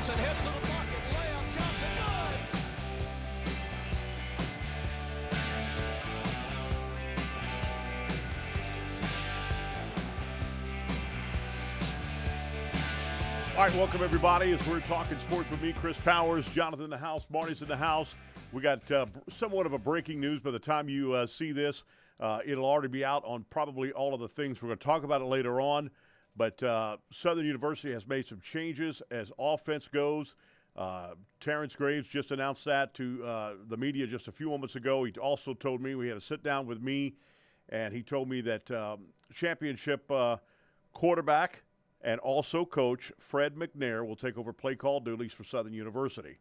Johnson heads to the bucket. Layup, Johnson, good! All right, welcome everybody as we're talking sports with me, Chris Powers, Jonathan in the house, Marty's in the house. We got somewhat of a breaking news by the time you see this. It'll already be out on probably all of the things. We're going to talk about it later on. But Southern University has made some changes as offense goes. Terrence Graves just announced that to the media just a few moments ago. He also told me, we had a sit down with me, and he told me that championship quarterback and also coach Fred McNair will take over play call duties for Southern University.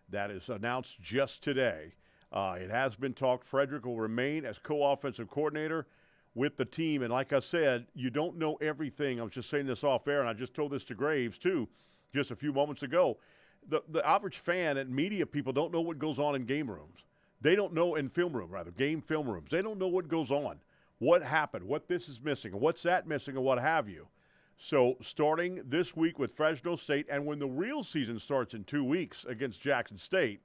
That is announced just today. It has been talked. Frederick will remain as co-offensive coordinator with the team. And like I said, you don't know everything. I was just saying this off air, and I just told this to Graves, too, just a few moments ago. The average fan and media people don't know what goes on in game rooms. They don't know in film room, rather, game film rooms. They don't know what goes on, what happened, what this is missing, and what's that missing, and what have you. So starting this week with Fresno State, and when the real season starts in 2 weeks against Jackson State,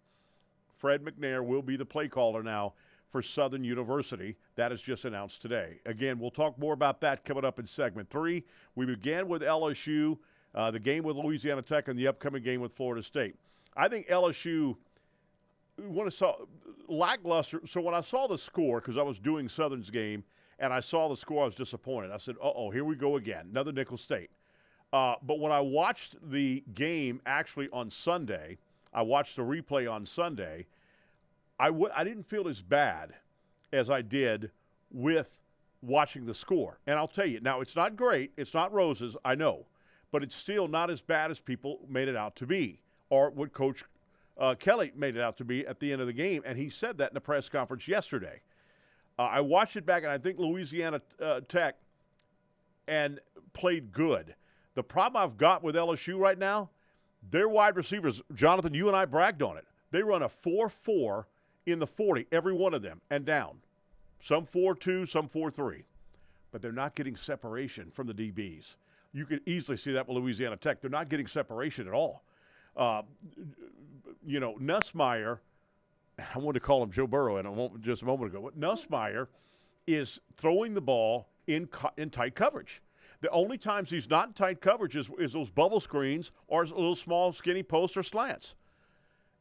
Fred McNair will be the play caller now for Southern University. That is just announced today. Again, we'll talk more about that coming up in segment 3. We began with LSU, the game with Louisiana Tech, and the upcoming game with Florida State. I think LSU lackluster. So when I saw the score, because I was doing Southern's game, and I saw the score, I was disappointed. I said, here we go again, another Nickel State. But when I watched the game actually on Sunday, I watched the replay on Sunday, I didn't feel as bad as I did with watching the score. And I'll tell you, now it's not great, it's not roses, I know, but it's still not as bad as people made it out to be, or what Coach Kelly made it out to be at the end of the game, and he said that in the press conference yesterday. I watched it back, and I think Louisiana Tech and played good. The problem I've got with LSU right now, their wide receivers, Jonathan, you and I bragged on it. They run a 4-4 in the 40, every one of them, and down. Some 4-2, some 4-3. But they're not getting separation from the DBs. You could easily see that with Louisiana Tech. They're not getting separation at all. Nussmeier, I wanted to call him Joe Burrow just a moment ago. Nussmeier is throwing the ball in tight coverage. The only times he's not in tight coverage is those bubble screens or little small skinny posts or slants.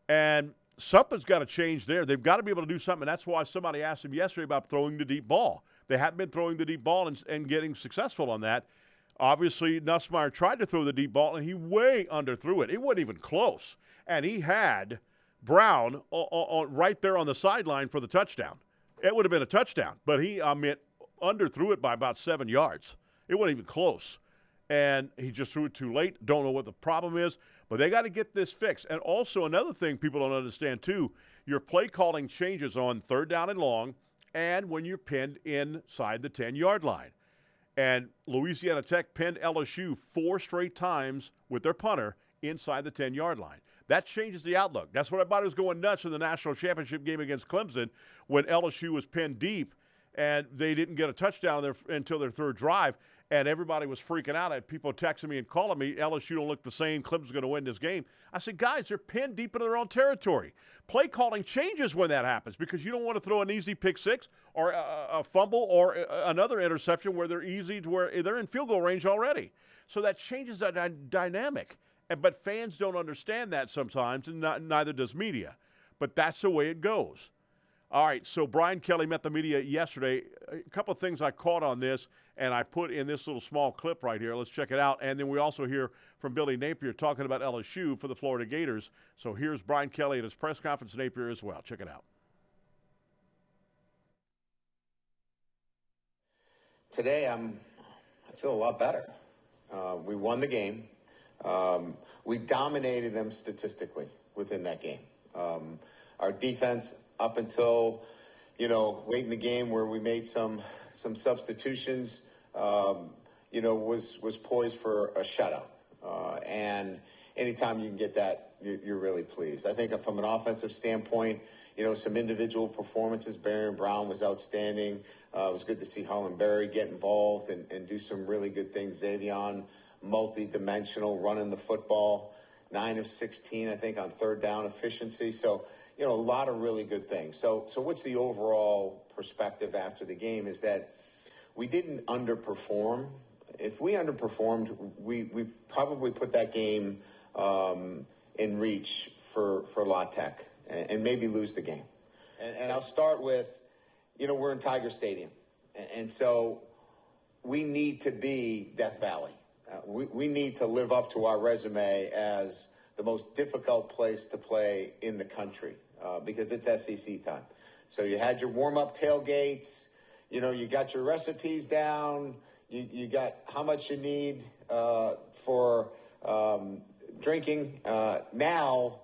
And something's got to change there. They've got to be able to do something. And that's why somebody asked him yesterday about throwing the deep ball. They haven't been throwing the deep ball and getting successful on that. Obviously, Nussmeier tried to throw the deep ball, and he way underthrew it. It wasn't even close. And he had Brown right there on the sideline for the touchdown. It would have been a touchdown, but he underthrew it by about 7 yards. It wasn't even close. And he just threw it too late. Don't know what the problem is, but they got to get this fixed. And also another thing people don't understand too, your play calling changes on third down and long and when you're pinned inside the 10-yard line. And Louisiana Tech pinned LSU 4 straight times with their punter inside the 10-yard line. That changes the outlook. That's what everybody was going nuts in the national championship game against Clemson when LSU was pinned deep and they didn't get a touchdown there until their third drive, and everybody was freaking out. I had people texting me and calling me, LSU don't look the same, Clemson's going to win this game. I said, guys, they're pinned deep into their own territory. Play calling changes when that happens because you don't want to throw an easy pick six or a fumble or another interception where they're easy to where they're in field goal range already. So that changes that dynamic. But fans don't understand that sometimes, and neither does media. But that's the way it goes. All right, so Brian Kelly met the media yesterday. A couple of things I caught on this, and I put in this little small clip right here. Let's check it out. And then we also hear from Billy Napier talking about LSU for the Florida Gators. So here's Brian Kelly at his press conference, Napier as well. Check it out. Today, I feel a lot better. We won the game. We dominated them statistically within that game. Our defense, up until, late in the game where we made some substitutions, was poised for a shutout. And anytime you can get that, you're really pleased. I think from an offensive standpoint, some individual performances. Barry Brown was outstanding. It was good to see Harlan Berry get involved and do some really good things. Xavion, multi-dimensional, running the football. 9 of 16, I think, on third down efficiency. So, a lot of really good things. So what's the overall perspective after the game is that we didn't underperform. If we underperformed, we probably put that game in reach for La Tech and maybe lose the game. And I'll start with, we're in Tiger Stadium. And so we need to be Death Valley. We need to live up to our resume as the most difficult place to play in the country because it's SEC time. So you had your warm-up tailgates. You got your recipes down. You got how much you need for drinking. Now,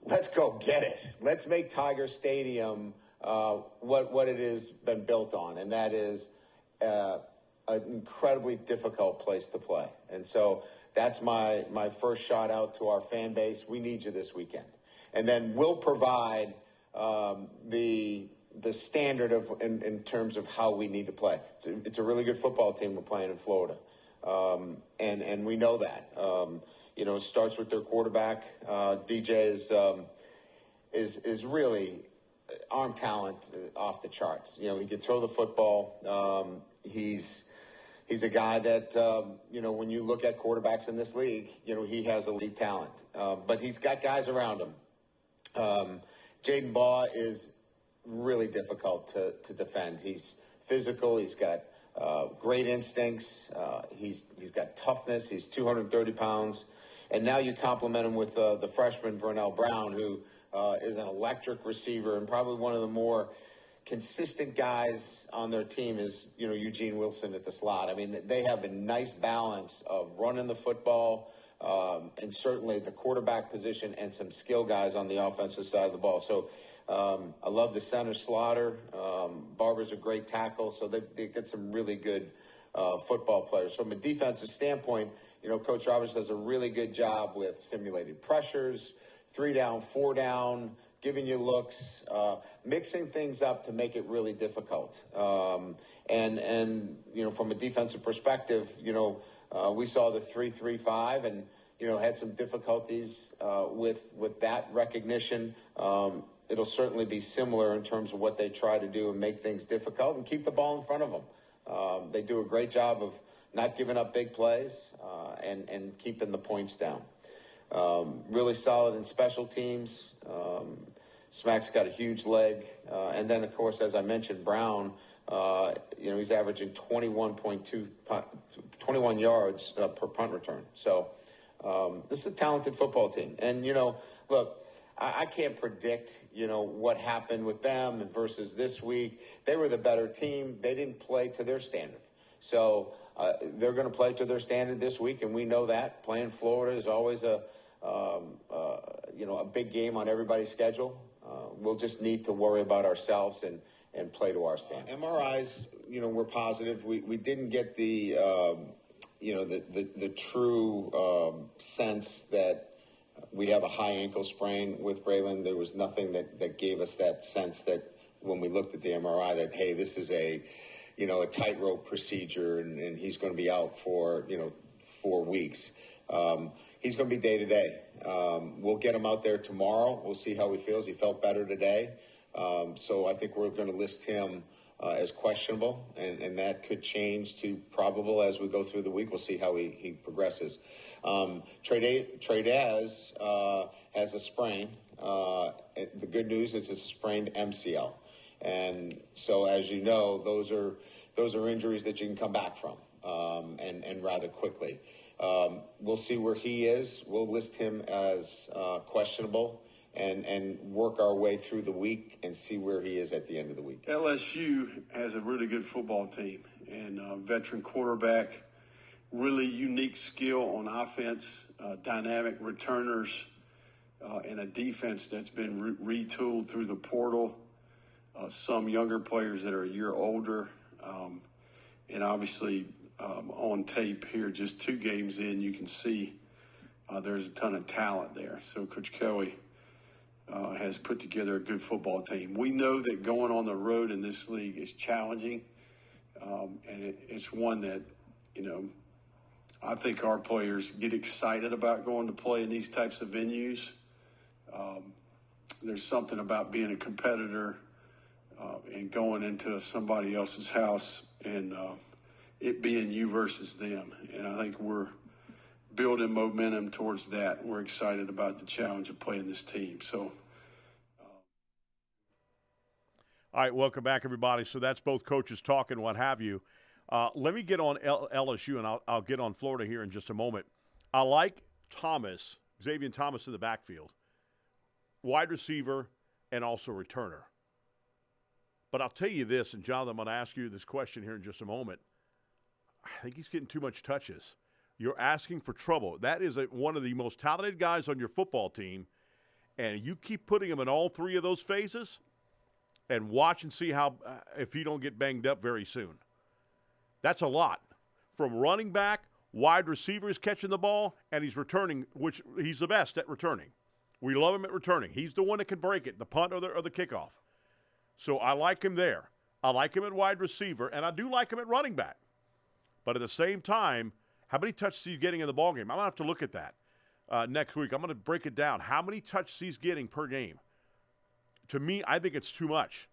let's go get it. Let's make Tiger Stadium what it has been built on, and that is an incredibly difficult place to play. And so that's my first shout out to our fan base. We need you this weekend. And then we'll provide the standard of in terms of how we need to play. It's a really good football team we're playing in Florida, and we know that. It starts with their quarterback. DJ is really arm talent off the charts. He can throw the football. He's a guy that when you look at quarterbacks in this league, he has elite talent. But he's got guys around him. Jaden Baugh is really difficult to defend. He's physical. He's got great instincts. He's got toughness. He's 230 pounds. And now you complement him with the freshman Vernell Brown, who is an electric receiver and probably one of the more consistent guys on their team is, Eugene Wilson at the slot. I mean, they have a nice balance of running the football and certainly the quarterback position and some skill guys on the offensive side of the ball. So I love the center Slaughter. Barber's a great tackle. So they get some really good football players. From a defensive standpoint, Coach Roberts does a really good job with simulated pressures, 3 down, 4 down, giving you looks, mixing things up to make it really difficult. And from a defensive perspective, we saw the 3-3-5 and, had some difficulties with that recognition. It'll certainly be similar in terms of what they try to do and make things difficult and keep the ball in front of them. They do a great job of not giving up big plays and keeping the points down. Really solid in special teams. Smack's got a huge leg. And then, of course, as I mentioned, Brown, he's averaging 21 yards per punt return. So this is a talented football team. And, look, I can't predict, what happened with them versus this week. They were the better team. They didn't play to their standard. So they're going to play to their standard this week, and we know that. Playing Florida is always a big game on everybody's schedule. We'll just need to worry about ourselves and play to our standard. MRIs, were positive. We didn't get the true sense that we have a high ankle sprain with Braylon. There was nothing that gave us that sense that when we looked at the MRI that, hey, this is a tightrope procedure and he's going to be out for, 4 weeks. He's going to be day to day. We'll get him out there tomorrow. We'll see how he feels. He felt better today. So I think we're going to list him as questionable, and that could change to probable as we go through the week. We'll see how he progresses. Tradez has a sprain. The good news is it's a sprained MCL. And so, as you know, those are injuries that you can come back from and rather quickly. We'll see where he is. We'll list him as questionable and work our way through the week and see where he is at the end of the week. LSU has a really good football team and a veteran quarterback, really unique skill on offense, dynamic returners, and a defense that's been retooled through the portal. Some younger players that are a year older, and obviously on tape here, just 2 games in, you can see there's a ton of talent there. So Coach Kelly has put together a good football team. We know that going on the road in this league is challenging, and it's one that, I think our players get excited about going to play in these types of venues. There's something about being a competitor and going into somebody else's house and it being you versus them. And I think we're building momentum towards that. We're excited about the challenge of playing this team. So. All right, welcome back, everybody. So that's both coaches talking, what have you. Let me get on LSU, and I'll get on Florida here in just a moment. I like Xavier Thomas in the backfield, wide receiver, and also returner. But I'll tell you this, and Jonathan, I'm going to ask you this question here in just a moment. I think he's getting too much touches. You're asking for trouble. That is one of the most talented guys on your football team, and you keep putting him in all three of those phases, and watch and see how if he don't get banged up very soon. That's a lot. From running back, wide receivers catching the ball, and he's returning, which he's the best at returning. We love him at returning. He's the one that can break it, the punt or the kickoff. So I like him there. I like him at wide receiver, and I do like him at running back. But at the same time, how many touches is he getting in the ballgame? I'm going to have to look at that next week. I'm going to break it down. How many touches he's getting per game? To me, I think it's too much.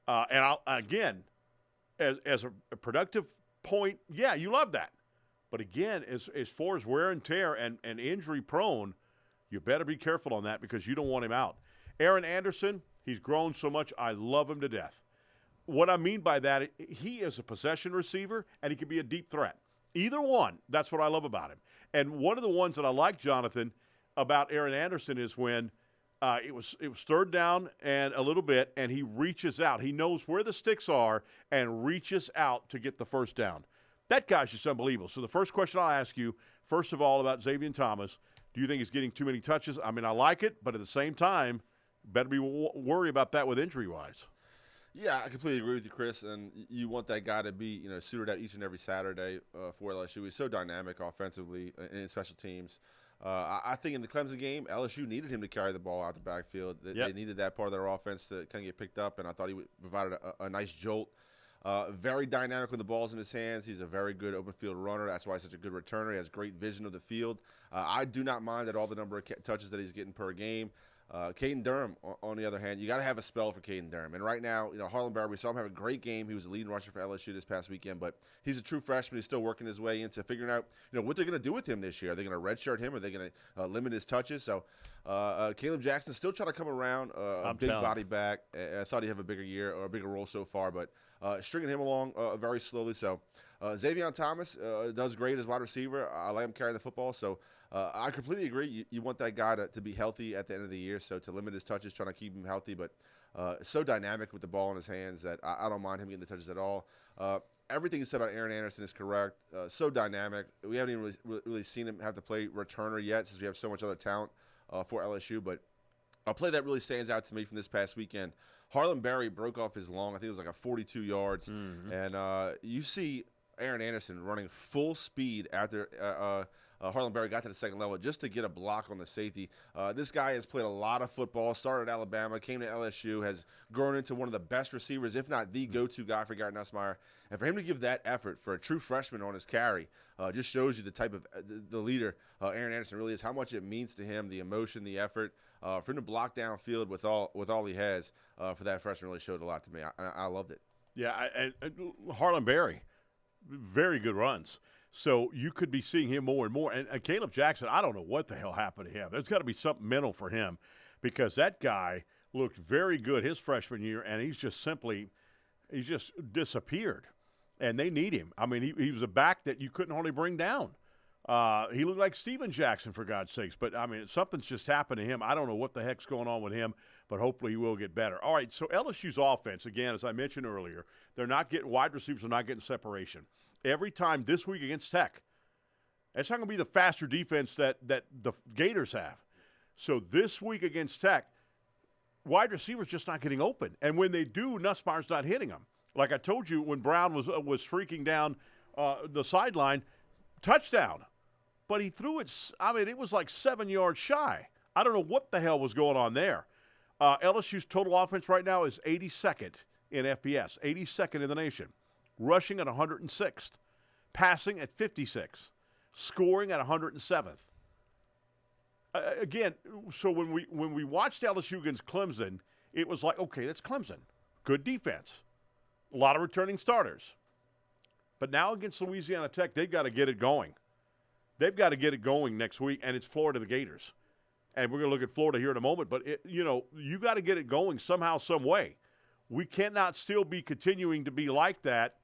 Again, as a productive point, yeah, you love that. But again, as far as wear and tear and injury prone, you better be careful on that because you don't want him out. Aaron Anderson, he's grown so much. I love him to death. What I mean by that, he is a possession receiver and he can be a deep threat. Either one, that's what I love about him. And one of the ones that I like, Jonathan, about Aaron Anderson is when it was third down and a little bit, and he reaches out. He knows where the sticks are and reaches out to get the first down. That guy's just unbelievable. So the first question I'll ask you, first of all, about Xavier Thomas, do you think he's getting too many touches? I mean, I like it, but at the same time, better be worried about that with injury-wise. Yeah, I completely agree with you, Chris. And you want that guy to be, suited out each and every Saturday for LSU. He's so dynamic offensively in special teams. I think in the Clemson game, LSU needed him to carry the ball out the backfield. They needed that part of their offense to kind of get picked up, and I thought he provided a nice jolt. Very dynamic with the balls in his hands. He's a very good open field runner. That's why he's such a good returner. He has great vision of the field. I do not mind at all the number of touches that he's getting per game. Caden Durham, on the other hand, you got to have a spell for Caden Durham. And right now, Harlan Barry, we saw him have a great game. He was the leading rusher for LSU this past weekend, but he's a true freshman. He's still working his way into figuring out, what they're going to do with him this year. Are they going to redshirt him? Are they going to limit his touches? So Caleb Jackson still trying to come around, a big body back. I thought he'd have a bigger year or a bigger role so far, but stringing him along very slowly. So Xavier Thomas does great as wide receiver. I let him carry the football. So I completely agree. You want that guy to be healthy at the end of the year, so to limit his touches, trying to keep him healthy. But so dynamic with the ball in his hands that I don't mind him getting the touches at all. Everything you said about Aaron Anderson is correct. So dynamic. We haven't even really seen him have to play returner yet since we have so much other talent for LSU. But a play that really stands out to me from this past weekend, Harlan Barry broke off his long, I think it was like a 42 yards. Mm-hmm. And you see Aaron Anderson running full speed after Harlan Barry got to the second level just to get a block on the safety. This guy has played a lot of football, started at Alabama, came to LSU, has grown into one of the best receivers, if not the go-to guy for Garrett Nussmeier. And for him to give that effort for a true freshman on his carry just shows you the type of the leader Aaron Anderson really is, how much it means to him, the emotion, the effort. For him to block downfield with all he has for that freshman really showed a lot to me. I loved it. Yeah, and Harlan Barry, very good runs. So you could be seeing him more and more. And Caleb Jackson, I don't know what the hell happened to him. There's got to be something mental for him because that guy looked very good his freshman year, and he's just disappeared. And they need him. I mean, he was a back that you couldn't hardly bring down. He looked like Steven Jackson, for God's sakes. But, I mean, something's just happened to him. I don't know what the heck's going on with him, but hopefully he will get better. All right, so LSU's offense, again, as I mentioned earlier, wide receivers are not getting separation. Every time this week against Tech, it's not going to be the faster defense that the Gators have. So this week against Tech, wide receivers just not getting open. And when they do, Nussmeier's not hitting them. Like I told you, when Brown was streaking down the sideline, touchdown. But he threw it, it was like 7 yards shy. I don't know what the hell was going on there. LSU's total offense right now is 82nd in FBS, 82nd in the nation. Rushing at 106th, passing at 56th. scoring at 107th. Again, so when we watched LSU against Clemson, it was like, okay, that's Clemson. Good defense. A lot of returning starters. But now against Louisiana Tech, they've got to get it going. They've got to get it going next week, and it's Florida the Gators. And we're going to look at Florida here in a moment. But, you got to get it going somehow, some way. We cannot still be continuing to be like that.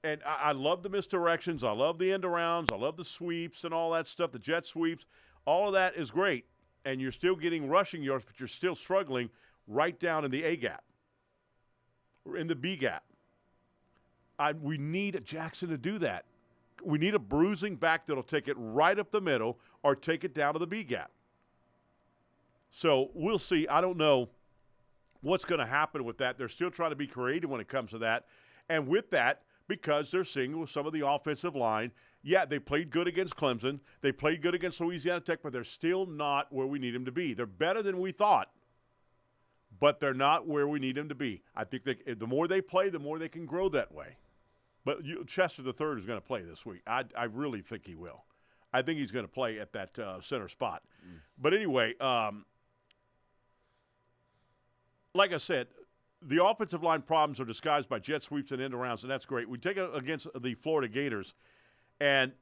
And I love the misdirections. I love the end arounds. I love the sweeps and all that stuff, the jet sweeps. All of that is great. And you're still getting rushing yards, but you're still struggling right down in the A gap or in the B gap. We need a Jackson to do that. We need a bruising back that'll take it right up the middle or take it down to the B gap. So we'll see. I don't know what's going to happen with that. They're still trying to be creative when it comes to that. And with that, because they're seeing with some of the offensive line, yeah, they played good against Clemson. They played good against Louisiana Tech, but they're still not where we need them to be. They're better than we thought, but they're not where we need them to be. I think the more they play, the more they can grow that way. But Chester III is going to play this week. I really think he will. I think he's going to play at that center spot. But anyway, like I said, the offensive line problems are disguised by jet sweeps and end arounds, and that's great. We take it against the Florida Gators, and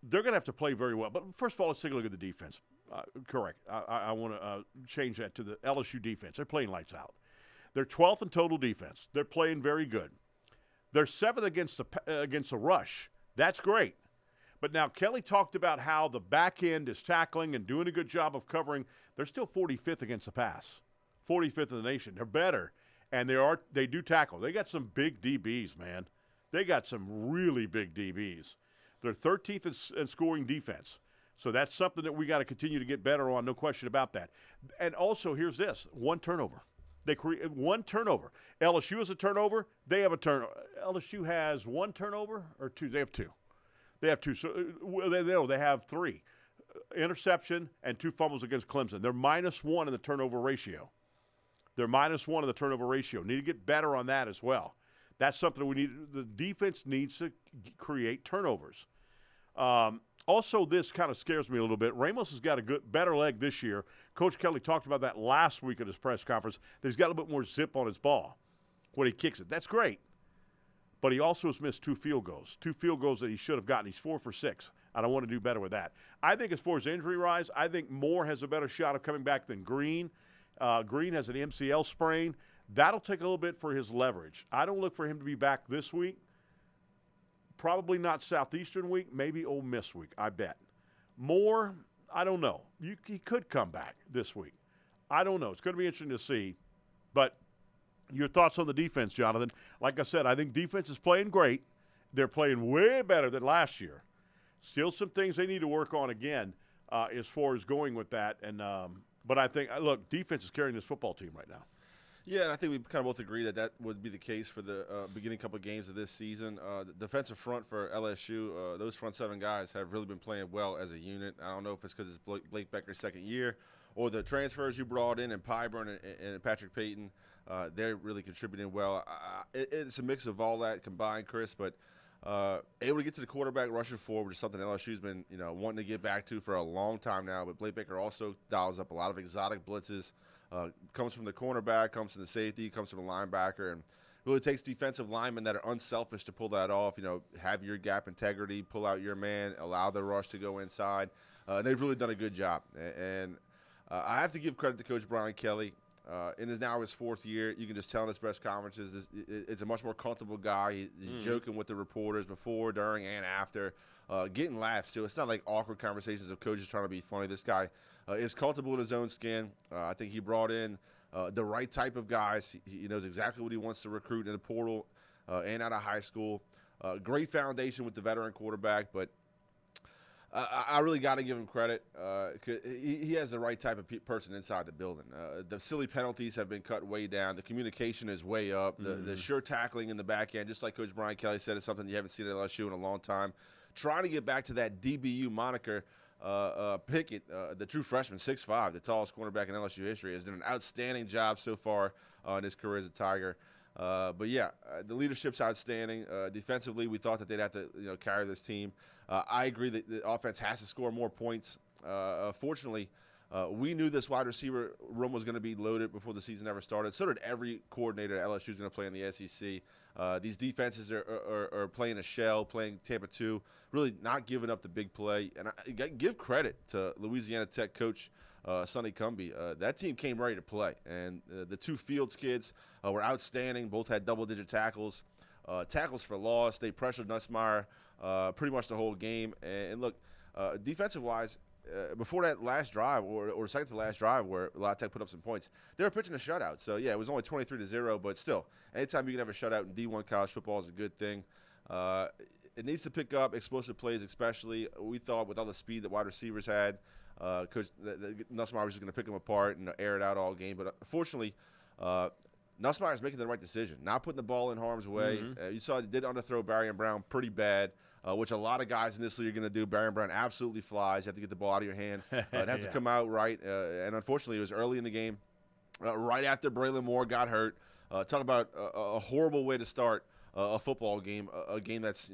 they're going to have to play very well. But first of all, let's take a look at the defense. Correct. I want to change that to the LSU defense. They're playing lights out. They're 12th in total defense. They're playing very good. They're 7th against the rush. That's great. But now Kelly talked about how the back end is tackling and doing a good job of covering. They're still 45th against the pass, 45th in the nation. They're better, and they do tackle. They got some big DBs, man. They got some really big DBs. They're 13th in scoring defense. So that's something that we got to continue to get better on, no question about that. And also, here's this, one turnover. They create one turnover. LSU has a turnover. They have a turnover. LSU has one turnover or two. They have two. They have two. So they have three. Interception and 2 fumbles against Clemson. They're -1 in the turnover ratio. They're -1 in the turnover ratio. Need to get better on that as well. That's something we need. The defense needs to create turnovers. Also, this kind of scares me a little bit. Ramos has got a better leg this year. Coach Kelly talked about that last week at his press conference, that he's got a little bit more zip on his ball when he kicks it. That's great. But he also has missed 2 field goals that he should have gotten. He's 4 for 6. I don't want to do better with that. I think as far as injury rise, I think Moore has a better shot of coming back than Green. Green has an MCL sprain. That'll take a little bit for his leverage. I don't look for him to be back this week. Probably not Southeastern week, maybe Ole Miss week, I bet. Moore, I don't know. He could come back this week. I don't know. It's going to be interesting to see. But your thoughts on the defense, Jonathan? Like I said, I think defense is playing great. They're playing way better than last year. Still some things they need to work on again as far as going with that. But I think, look, defense is carrying this football team right now. Yeah, and I think we kind of both agree that would be the case for the beginning couple of games of this season. The defensive front for LSU, those front 7 guys have really been playing well as a unit. I don't know if it's because it's Blake Becker's second year or the transfers you brought in and Pyburn and Patrick Payton. They're really contributing well. It's a mix of all that combined, Chris, but able to get to the quarterback rushing forward, which is something LSU's been wanting to get back to for a long time now. But Blake Becker also dials up a lot of exotic blitzes. Comes from the cornerback, comes from the safety, comes from the linebacker, and really takes defensive linemen that are unselfish to pull that off. Have your gap integrity, pull out your man, allow the rush to go inside. They've really done a good job. And I have to give credit to Coach Brian Kelly. In his 4th year, you can just tell in his press conferences, it's a much more comfortable guy. He's joking with the reporters before, during, and after, getting laughs too. It's not like awkward conversations of coaches trying to be funny. This guy is comfortable in his own skin. I think he brought in the right type of guys. He knows exactly what he wants to recruit in the portal and out of high school. Great foundation with the veteran quarterback, but I really got to give him credit. He has the right type of person inside the building. The silly penalties have been cut way down. The communication is way up. The sure tackling in the back end, just like Coach Brian Kelly said, is something you haven't seen at LSU in a long time. Trying to get back to that DBU moniker. Pickett, the true freshman, 6'5", the tallest cornerback in LSU history, has done an outstanding job so far in his career as a Tiger. But yeah, the leadership's outstanding. Defensively, we thought that they'd have to carry this team. I agree that the offense has to score more points. Fortunately, we knew this wide receiver room was going to be loaded before the season ever started. So did every coordinator at LSU is going to play in the SEC. These defenses are playing a shell, playing Tampa 2, really not giving up the big play. And I give credit to Louisiana Tech coach Sonny Cumbie. That team came ready to play. And the two Fields kids were outstanding. Both had double-digit tackles. Tackles for loss. They pressured Nussmeier pretty much the whole game. And look, defensive-wise, before that last drive, or second to last drive, where La Tech put up some points, they were pitching a shutout. So yeah, it was only 23-0, but still, anytime you can have a shutout in D1 college football is a good thing. It needs to pick up explosive plays, especially. We thought with all the speed that wide receivers had, because Nussmeier was just going to pick them apart and air it out all game. But unfortunately, Nussmeier is making the right decision, not putting the ball in harm's way. You saw he did underthrow Barry Brown pretty bad. Which a lot of guys in this league are going to do. Barry Brown absolutely flies. You have to get the ball out of your hand. It has to come out right. And unfortunately, it was early in the game, right after Braylon Moore got hurt. Talk about a horrible way to start a football game, a game that's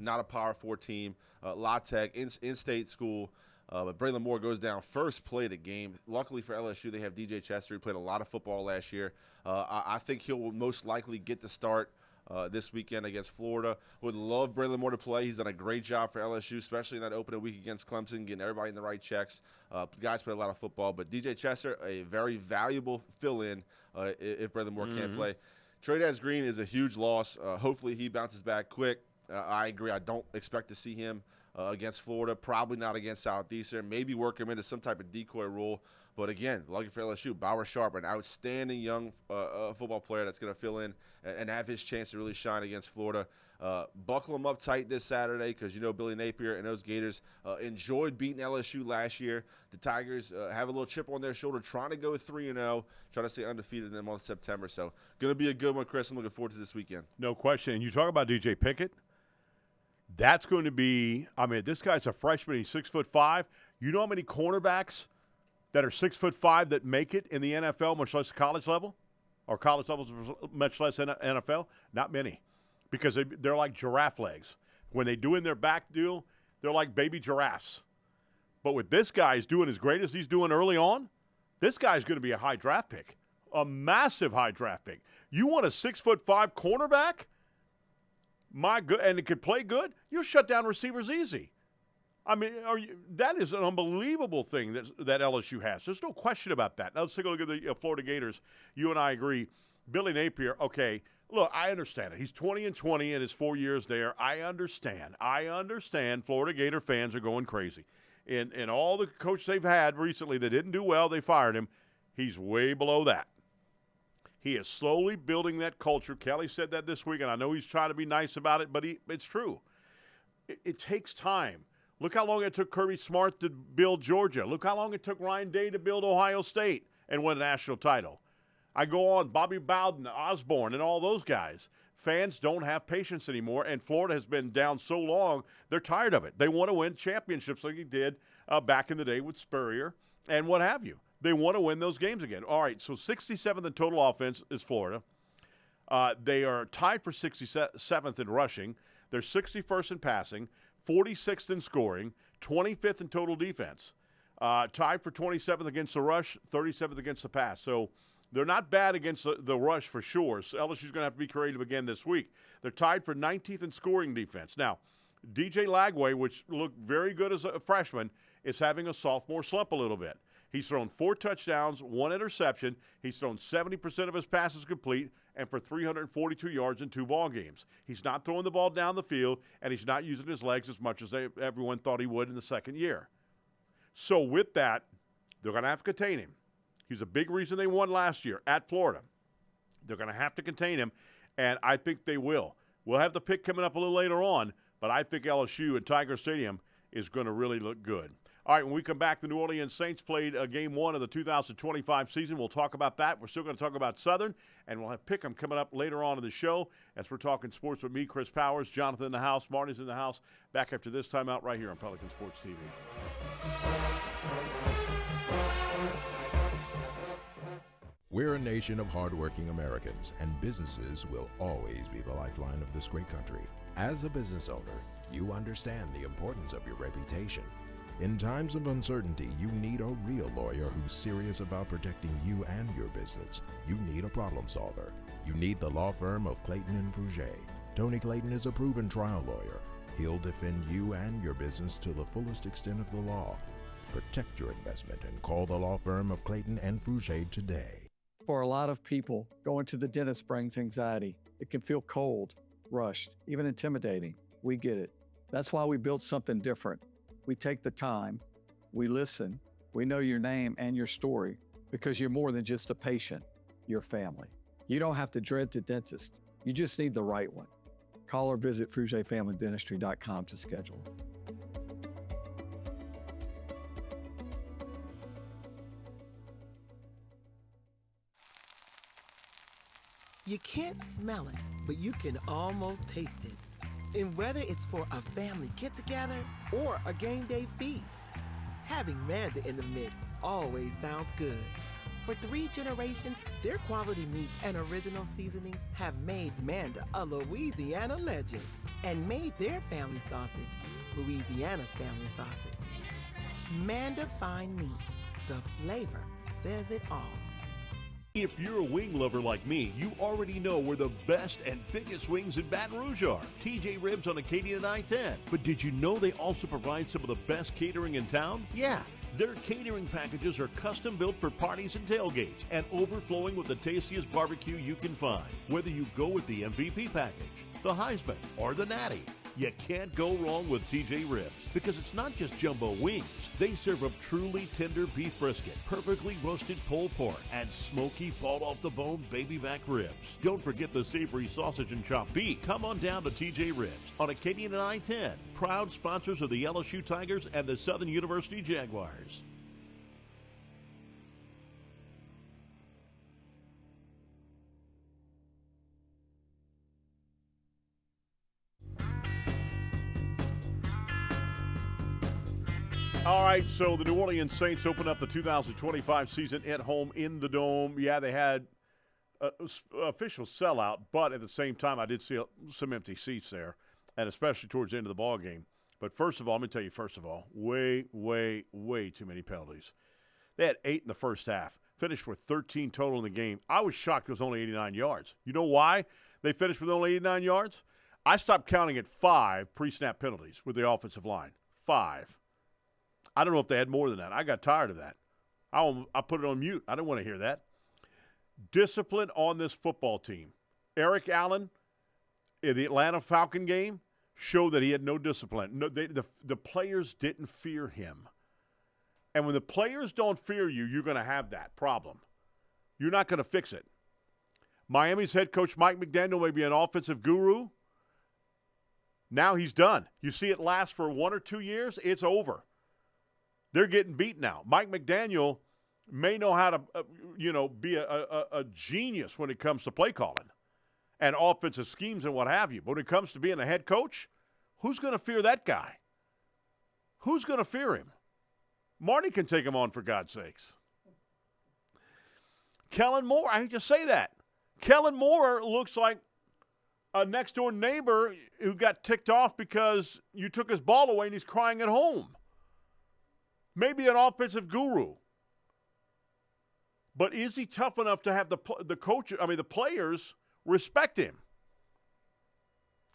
not a Power 4 team. La Tech, in-state school. But Braylon Moore goes down first play of the game. Luckily for LSU, they have DJ Chester, who played a lot of football last year. I think he'll most likely get the start this weekend against Florida. Would love Braylon Moore to play. He's done a great job for LSU, especially in that opening week against Clemson, getting everybody in the right checks. Guys play a lot of football, but DJ Chester, a very valuable fill-in if Braylon Moore can't play. Trey'Daz Green is a huge loss. Hopefully he bounces back quick. I agree. I don't expect to see him against Florida, probably not against Southeastern. Maybe work him into some type of decoy role. But again, lucky for LSU, Bauer Sharp, an outstanding young football player that's going to fill in and have his chance to really shine against Florida. Buckle them up tight this Saturday because Billy Napier and those Gators enjoyed beating LSU last year. The Tigers have a little chip on their shoulder, trying to go 3-0, trying to stay undefeated in the month of September. So going to be a good one, Chris. I'm looking forward to this weekend. No question. And you talk about DJ Pickett. That's going to be, this guy's a freshman. He's 6'5". You know how many cornerbacks that are 6'5" that make it in the NFL, much less college level, or college levels, much less NFL? Not many, because they're like giraffe legs. When they do in their back deal, they're like baby giraffes. But with this guy, he's doing as great as he's doing early on, this guy's going to be a high draft pick, a massive high draft pick. You want a 6'5" cornerback? My good, and it could play good. You shut down receivers easy. That is an unbelievable thing that LSU has. There's no question about that. Now let's take a look at the Florida Gators. You and I agree. Billy Napier, okay, look, I understand it. He's 20-20 in his 4 years there. I understand. Florida Gator fans are going crazy. And all the coaches they've had recently that didn't do well, they fired him. He's way below that. He is slowly building that culture. Kelly said that this week, and I know he's trying to be nice about it, but it's true. It takes time. Look how long it took Kirby Smart to build Georgia. Look how long it took Ryan Day to build Ohio State and win a national title. I go on, Bobby Bowden, Osborne, and all those guys. Fans don't have patience anymore, and Florida has been down so long, they're tired of it. They want to win championships like he did back in the day with Spurrier and what have you. They want to win those games again. All right, so 67th in total offense is Florida. They are tied for 67th in rushing. They're 61st in passing, 46th in scoring, 25th in total defense. Tied for 27th against the rush, 37th against the pass. So they're not bad against the rush for sure. So LSU's going to have to be creative again this week. They're tied for 19th in scoring defense. Now, DJ Lagway, which looked very good as a freshman, is having a sophomore slump a little bit. He's thrown 4 touchdowns, 1 interception. He's thrown 70% of his passes complete and for 342 yards in 2 ball games. He's not throwing the ball down the field, and he's not using his legs as much as everyone thought he would in the second year. So with that, they're going to have to contain him. He's a big reason they won last year at Florida. They're going to have to contain him, and I think they will. We'll have the pick coming up a little later on, but I think LSU at Tiger Stadium is going to really look good. All right, when we come back, the New Orleans Saints played Game 1 of the 2025 season. We'll talk about that. We're still going to talk about Southern, and we'll have Pick'em coming up later on in the show as we're talking sports with me, Chris Powers, Jonathan in the house, Marty's in the house. Back after this time out right here on Pelican Sports TV. We're a nation of hardworking Americans, and businesses will always be the lifeline of this great country. As a business owner, you understand the importance of your reputation. In times of uncertainty, you need a real lawyer who's serious about protecting you and your business. You need a problem solver. You need the law firm of Clayton and Fouger. Tony Clayton is a proven trial lawyer. He'll defend you and your business to the fullest extent of the law. Protect your investment and call the law firm of Clayton and Fouger today. For a lot of people, going to the dentist brings anxiety. It can feel cold, rushed, even intimidating. We get it. That's why we built something different. We take the time, we listen, we know your name and your story because you're more than just a patient, you're family. You don't have to dread the dentist. You just need the right one. Call or visit FougerFamilyDentistry.com to schedule. You can't smell it, but you can almost taste it. And whether it's for a family get-together or a game day feast, having Manda in the mix always sounds good. For 3 generations, their quality meats and original seasonings have made Manda a Louisiana legend and made their family sausage Louisiana's family sausage. Manda Fine Meats, the flavor says it all. If you're a wing lover like me, you already know where the best and biggest wings in Baton Rouge are. TJ Ribs on Acadia and I-10. But did you know they also provide some of the best catering in town? Yeah. Their catering packages are custom built for parties and tailgates and overflowing with the tastiest barbecue you can find. Whether you go with the MVP package, the Heisman, or the Natty, you can't go wrong with TJ Ribs because it's not just jumbo wings. They serve up truly tender beef brisket, perfectly roasted pulled pork, and smoky fall-off-the-bone baby back ribs. Don't forget the savory sausage and chopped beef. Come on down to TJ Ribs on Acadian and I-10, proud sponsors of the LSU Tigers and the Southern University Jaguars. All right, so the New Orleans Saints open up the 2025 season at home in the Dome. Yeah, they had an official sellout, but at the same time, I did see some empty seats there, and especially towards the end of the ball game. But first of all, let me tell you, way too many penalties. They had 8 in the first half, finished with 13 total in the game. I was shocked it was only 89 yards. You know why they finished with only 89 yards? I stopped counting at 5 pre-snap penalties with the offensive line. 5. I don't know if they had more than that. I got tired of that. I put it on mute. I didn't want to hear that. Discipline on this football team. Eric Allen in the Atlanta Falcon game showed that he had no discipline. No, the players didn't fear him. And when the players don't fear you, you're going to have that problem. You're not going to fix it. Miami's head coach Mike McDaniel may be an offensive guru. Now he's done. You see it last for 1 or 2 years, it's over. They're getting beat now. Mike McDaniel may know how to, be a genius when it comes to play calling and offensive schemes and what have you. But when it comes to being a head coach, who's going to fear that guy? Who's going to fear him? Marty can take him on, for God's sakes. Kellen Moore, I hate to say that. Kellen Moore looks like a next-door neighbor who got ticked off because you took his ball away and he's crying at home. Maybe an offensive guru. But is he tough enough to have the players respect him?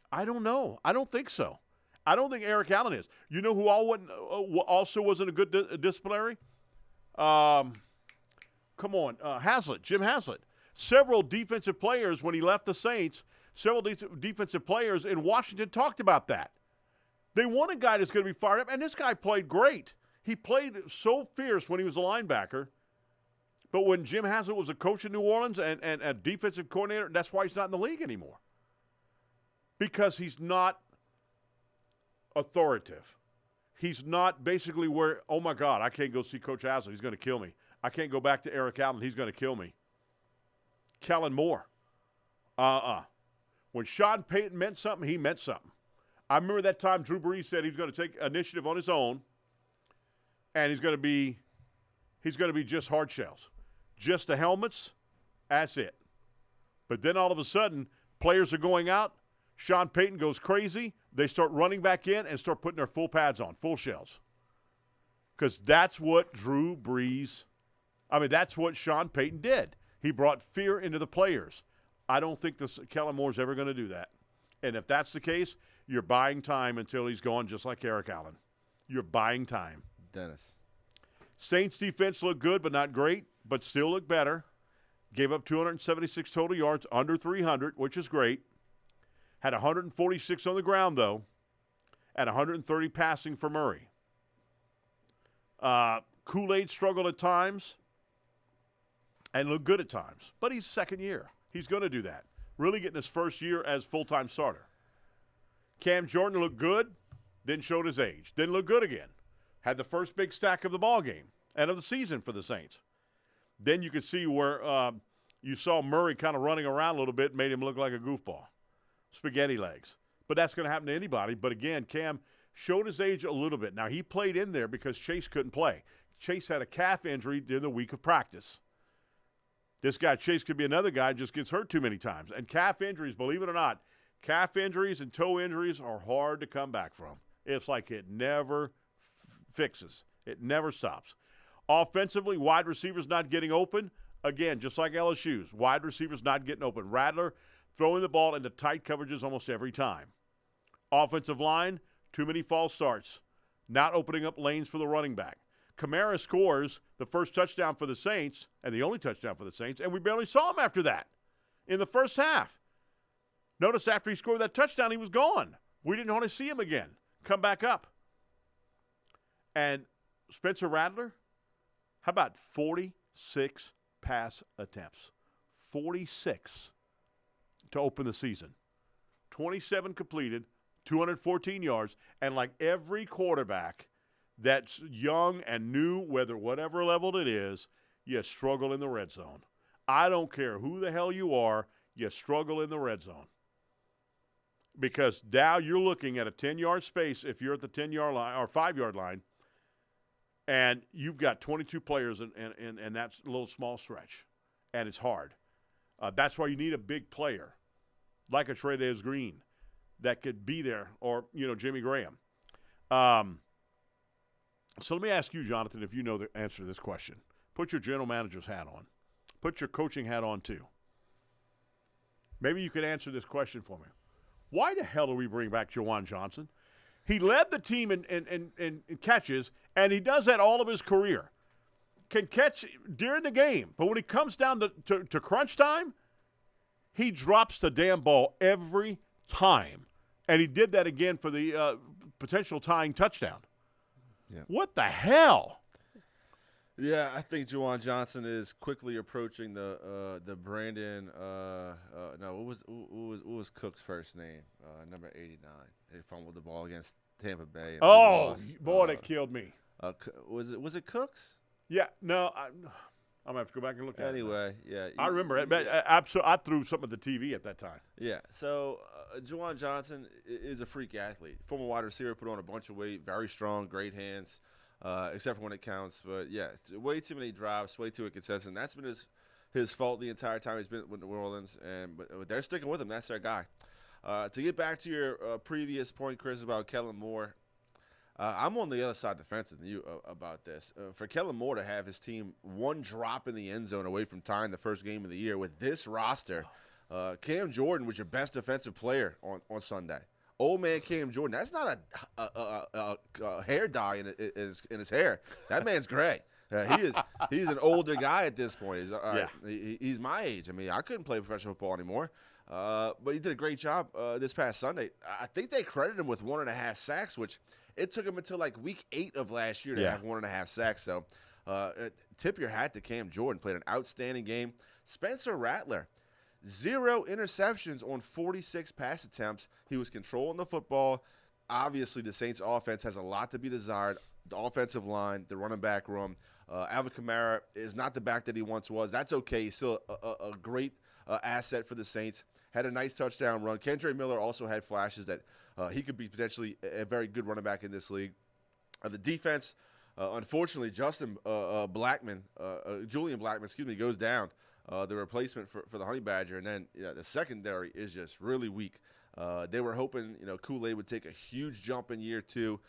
I don't know. I don't think so. I don't think Eric Allen is. You know who also wasn't a good disciplinary? Haslett, Jim Haslett. Several defensive players, when he left the Saints, several defensive players in Washington talked about that. They want a guy that's going to be fired up, and this guy played great. He played so fierce when he was a linebacker, but when Jim Haslett was a coach in New Orleans and a defensive coordinator, that's why he's not in the league anymore. Because he's not authoritative. He's not basically where, oh, my God, I can't go see Coach Haslett. He's going to kill me. I can't go back to Eric Allen. He's going to kill me. Kellen Moore. When Sean Payton meant something, he meant something. I remember that time Drew Brees said he's going to take initiative on his own. And he's going to be just hard shells. Just the helmets That's it. But then all of a sudden, players are going out. Sean Payton goes crazy. They start running back in and start putting their full pads on, full shells. Because that's what that's what Sean Payton did. He brought fear into the players. I don't think Kellen Moore's ever going to do that. And if that's the case, you're buying time until he's gone, just like Eric Allen. You're buying time. Dennis. Saints defense looked good, but not great, but still looked better. Gave up 276 total yards, under 300, which is great. Had 146 on the ground, though, at 130 passing for Murray. Kool-Aid struggled at times and looked good at times, but he's second year. He's going to do that. Really getting his first year as full-time starter. Cam Jordan looked good, then showed his age. Didn't look good again. Had the first big stack of the ball game and of the season for the Saints. Then you could see where you saw Murray kind of running around a little bit, made him look like a goofball. Spaghetti legs. But that's going to happen to anybody. But, again, Cam showed his age a little bit. Now, he played in there because Chase couldn't play. Chase had a calf injury during the week of practice. This guy, Chase, could be another guy who just gets hurt too many times. And calf injuries, believe it or not, calf injuries and toe injuries are hard to come back from. It's like it never fixes. It never stops. Offensively, wide receivers not getting open. Again, just like LSU's, wide receivers not getting open. Rattler throwing the ball into tight coverages almost every time. Offensive line, too many false starts. Not opening up lanes for the running back. Kamara scores the first touchdown for the Saints, and the only touchdown for the Saints, and we barely saw him after that in the first half. Notice after he scored that touchdown, he was gone. We didn't want to see him again. Come back up. And Spencer Rattler, how about 46 pass attempts? 46 to open the season. 27 completed, 214 yards, and like every quarterback that's young and new, whatever level it is, you struggle in the red zone. I don't care who the hell you are, you struggle in the red zone. Because now you're looking at a 10-yard space if you're at the 10-yard line or 5-yard line, and you've got 22 players in that little small stretch, and it's hard. That's why you need a big player like a Trey Green that could be there, or, Jimmy Graham. So let me ask you, Jonathan, if you know the answer to this question. Put your general manager's hat on. Put your coaching hat on, too. Maybe you could answer this question for me. Why the hell do we bring back Juwan Johnson? He led the team in catches, and he does that all of his career. Can catch during the game, but when it comes down to crunch time, he drops the damn ball every time. And he did that again for the potential tying touchdown. Yeah. What the hell? Yeah, I think Juwan Johnson is quickly approaching the Brandon. What was Cook's first name? Number 89. They fumbled the ball against Tampa Bay. Oh, boy, that killed me. Was it Cooks? Yeah, no, I'm gonna have to go back and look at it. Anyway, yeah, I remember it. I threw something at the TV at that time. Yeah, so Juwan Johnson is a freak athlete. Former wide receiver, put on a bunch of weight, very strong, great hands. Except for when it counts. But, yeah, it's way too many drives, way too inconsistent. That's been his fault the entire time he's been with New Orleans. But they're sticking with him. That's their guy. To get back to your previous point, Chris, about Kellen Moore, I'm on the other side of the fence than you about this. For Kellen Moore to have his team one drop in the end zone away from tying the first game of the year with this roster, Cam Jordan was your best defensive player on Sunday. Old man Cam Jordan, that's not a hair dye in his hair. That man's gray. He's an older guy at this point. He's my age. I mean, I couldn't play professional football anymore. But he did a great job this past Sunday. I think they credited him with 1.5 sacks, which it took him until like week 8 of last year to have 1.5 sacks. So tip your hat to Cam Jordan. Played an outstanding game. Spencer Rattler. 0 interceptions on 46 pass attempts. He was controlling the football. Obviously, the Saints' offense has a lot to be desired. The offensive line, the running back room. Alvin Kamara is not the back that he once was. That's okay. He's still a great asset for the Saints. Had a nice touchdown run. Kendre Miller also had flashes that he could be potentially a very good running back in this league. The defense, unfortunately, Julian Blackman, goes down. the replacement for the Honey Badger, and then the secondary is just really weak. They were hoping Kool-Aid would take a huge jump in year 2.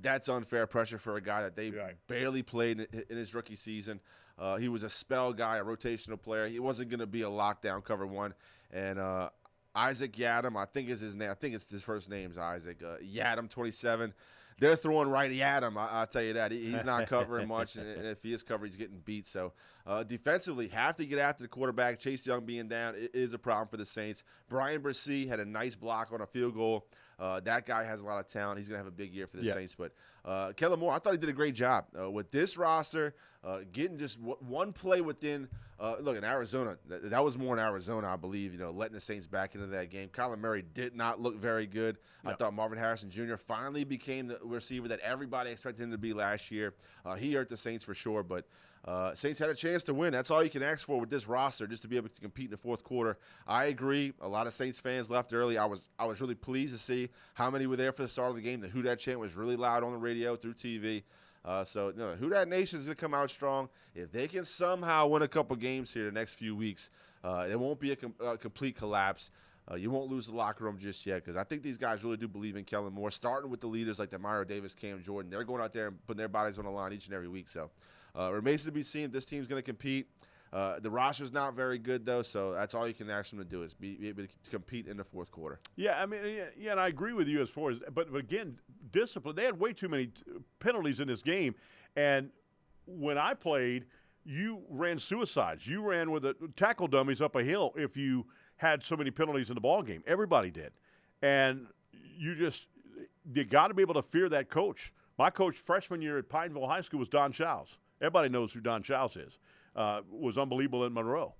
That's unfair pressure for a guy that they barely played in his rookie season. He was a spell guy, a rotational player. He wasn't going to be a lockdown cover 1. And Isaac Yadam, I think is his name. I think it's his first name's Isaac. Yadam, 27. They're throwing right at him. I'll tell you that. He's not covering much, and if he is covering, he's getting beat. So defensively, have to get after the quarterback. Chase Young being down is a problem for the Saints. Brian Bresee had a nice block on a field goal. That guy has a lot of talent. He's going to have a big year for the Saints. But Kellen Moore, I thought he did a great job. With this roster, getting just one play within look, in Arizona, that was more in Arizona, I believe, letting the Saints back into that game. Kyler Murray did not look very good. I thought Marvin Harrison Jr. finally became the receiver that everybody expected him to be last year. He hurt the Saints for sure, but Saints had a chance to win. That's all you can ask for with this roster, just to be able to compete in the fourth quarter. I agree. A lot of Saints fans left early. I was really pleased to see how many were there for the start of the game. The Who Dat chant was really loud on the radio, through TV. So Who Dat Nation is going to come out strong. If they can somehow win a couple games here the next few weeks, it won't be a complete collapse. You won't lose the locker room just yet, because I think these guys really do believe in Kellen Moore, starting with the leaders like Mario Davis, Cam Jordan. They're going out there and putting their bodies on the line each and every week. So it remains to be seen if this team's going to compete. The roster's not very good, though, so that's all you can ask them to do is be able to compete in the fourth quarter. Yeah, I mean, and I agree with you as far as – but again, discipline. They had way too many penalties in this game, and when I played, you ran suicides. You ran with tackle dummies up a hill if you had so many penalties in the ball game. Everybody did. And you got to be able to fear that coach. My coach freshman year at Pineville High School was Don Childs. Everybody knows who Don Childs is. Was unbelievable in Monroe.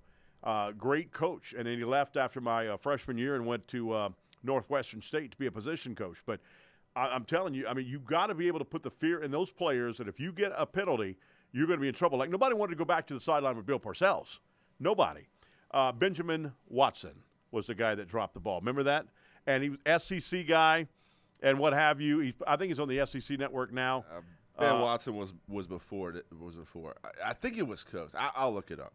Great coach. And then he left after my freshman year and went to Northwestern State to be a position coach. But I'm telling you, I mean, you've got to be able to put the fear in those players that if you get a penalty, you're going to be in trouble. Like, nobody wanted to go back to the sideline with Bill Parcells. Nobody. Benjamin Watson was the guy that dropped the ball. Remember that? And he was SEC guy and what have you. I think he's on the SEC network now. Ben Watson was before. I think it was close. I'll look it up.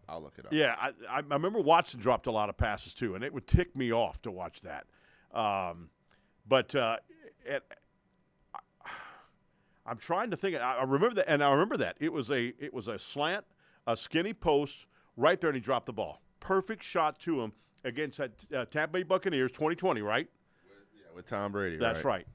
Yeah, I remember Watson dropped a lot of passes too, and it would tick me off to watch that. I'm trying to think. I remember that, and I remember that it was a slant, a skinny post right there, and he dropped the ball. Perfect shot to him against that Tampa Bay Buccaneers, 2020, right? With Tom Brady. That's right.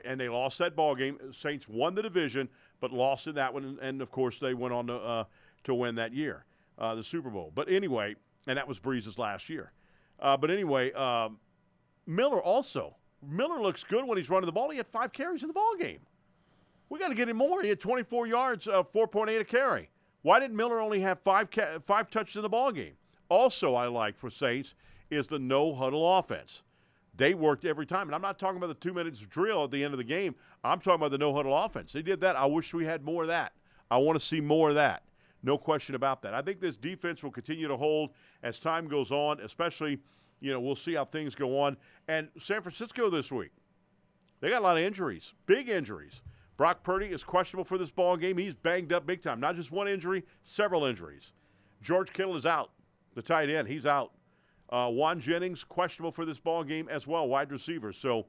And they lost that ball game. Saints won the division, but lost in that one. And of course, they went on to win that year, the Super Bowl. But anyway, and that was Breeze's last year. But anyway, Miller looks good when he's running the ball. He had 5 carries in the ball game. We got to get him more. He had 24 yards, 4.8 a carry. Why did Miller only have 5 touches in the ball game? Also, I like for Saints is the no-huddle offense. They worked every time. And I'm not talking about the 2 minutes of drill at the end of the game. I'm talking about the no-huddle offense. They did that. I wish we had more of that. I want to see more of that. No question about that. I think this defense will continue to hold as time goes on, especially, we'll see how things go on. And San Francisco this week, they got a lot of injuries, big injuries. Brock Purdy is questionable for this ball game. He's banged up big time. Not just one injury, several injuries. George Kittle is out, the tight end. He's out. Juan Jennings, questionable for this ball game as well, wide receiver. So